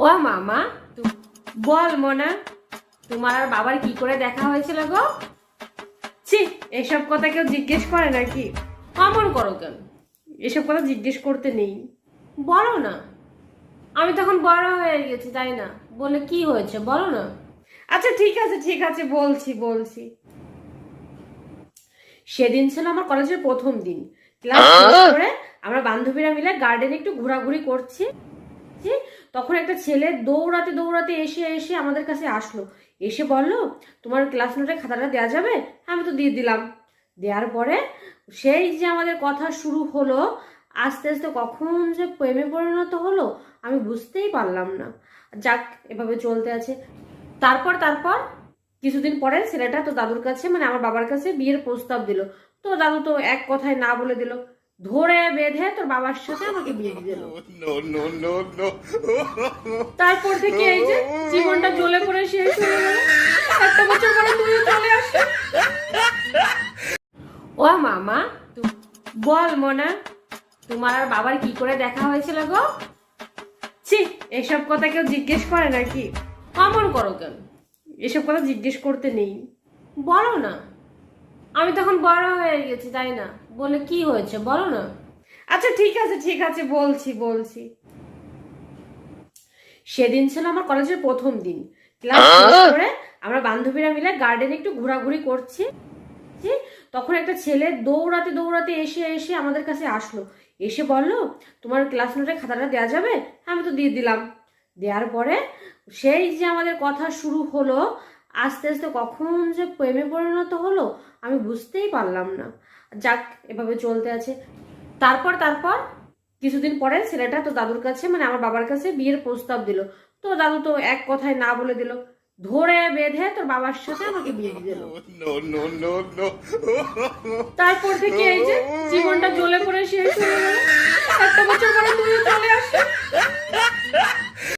ও মামা, বল মোনা, তোমার আর বাবার কি করে দেখা হয়েছিল গো? ছি, এসব কথা কেউ জিজ্ঞেস করে নাকি? অমন করো কেন? এসব কথা জিজ্ঞেস করতে নেই, বলো না। আমি তখন বড় হয়ে গেছি, তাই না? বলে কি হয়েছে বলো না। আচ্ছা ঠিক আছে ঠিক আছে, বলছি বলছি। সেদিন ছিল আমার কলেজের প্রথম দিন। ক্লাস শেষ করে আমরা বান্ধবীরা মিলে গার্ডেনে একটু ঘোরাঘুরি করছি। তখন একটা ছেলে দৌড়াতে দৌড়াতে এসে এসে আমাদের কাছে আসলো। এসে বলল, তোমার ক্লাস নোটের খাতাটা দেওয়া যাবে? আমি তো দিয়ে দিলাম। দেওয়ার পরে সেই যে আমাদের কথা শুরু হলো, আস্তে আস্তে কখন যে প্রেমে পরিণত হলো আমি বুঝতেই পারলাম না। যাক, এভাবে চলতে আছে। তারপর তারপর কিছুদিন পরে ছেলেটা তো দাদুর কাছে, মানে আমার বাবার কাছে বিয়ের প্রস্তাব দিল। তো দাদু তো এক কথায় না বলে দিল, ধরে বেঁধে তোর বাবার সাথে আমাকে বিয়ে দিয়ে দিল। তারপর থেকে এই যে জীবনটা জ্বলে পড়ে শেষ হয়ে গেল। একটা বছর পরে তুই চলে আসে। ও মামা, বল মোনা, তোমার আর বাবার কি করে দেখা হয়েছিল গো? ছি, এসব কথা কেউ জিজ্ঞেস করে নাকি? অমন করো কেন? এসব কথা জিজ্ঞেস করতে নেই, বলো না। আমি তখন বড় হয়ে গেছি, তাই না? বলে কি হয়েছে বলো না। আচ্ছা ঠিক আছে ঠিক আছে, বলছি বলছি। সেদিন ছিল আমার কলেজের প্রথম দিন। ক্লাস শেষ করে আমরা বান্ধবীরা মিলে গার্ডেনে একটু ঘোরাঘুরি করছি। তখন একটা ছেলে দৌড়াতে দৌড়াতে এসে এসে আমাদের কাছে আসলো। এসে বলল, তোমার ক্লাস নোটের খাতাটা দেওয়া যাবে? আমি তো দিয়ে দিলাম। দেওয়ার পরে সেই যে আমাদের কথা শুরু হলো, আস্তে আস্তে কখন যে প্রেমে পরিণত হলো আমি বুঝতেই পারলাম না। যাক, এভাবে চলতে আছে। তারপর তারপর কিছুদিন পরে ছেলেটা তো দাদুর কাছে, মানে আমার বাবার কাছে বিয়ের প্রস্তাব দিল। তো দাদু তো এক কথায় না বলে দিল, ধরে বেঁধে তোর বাবার সাথে আমাকে বিয়ে দিয়ে দিল। তারপর থেকে এই যে জীবনটা জ্বলে পড়ে শেষ হয়ে গেল। একটা বছর পরে তুই চলে আসে।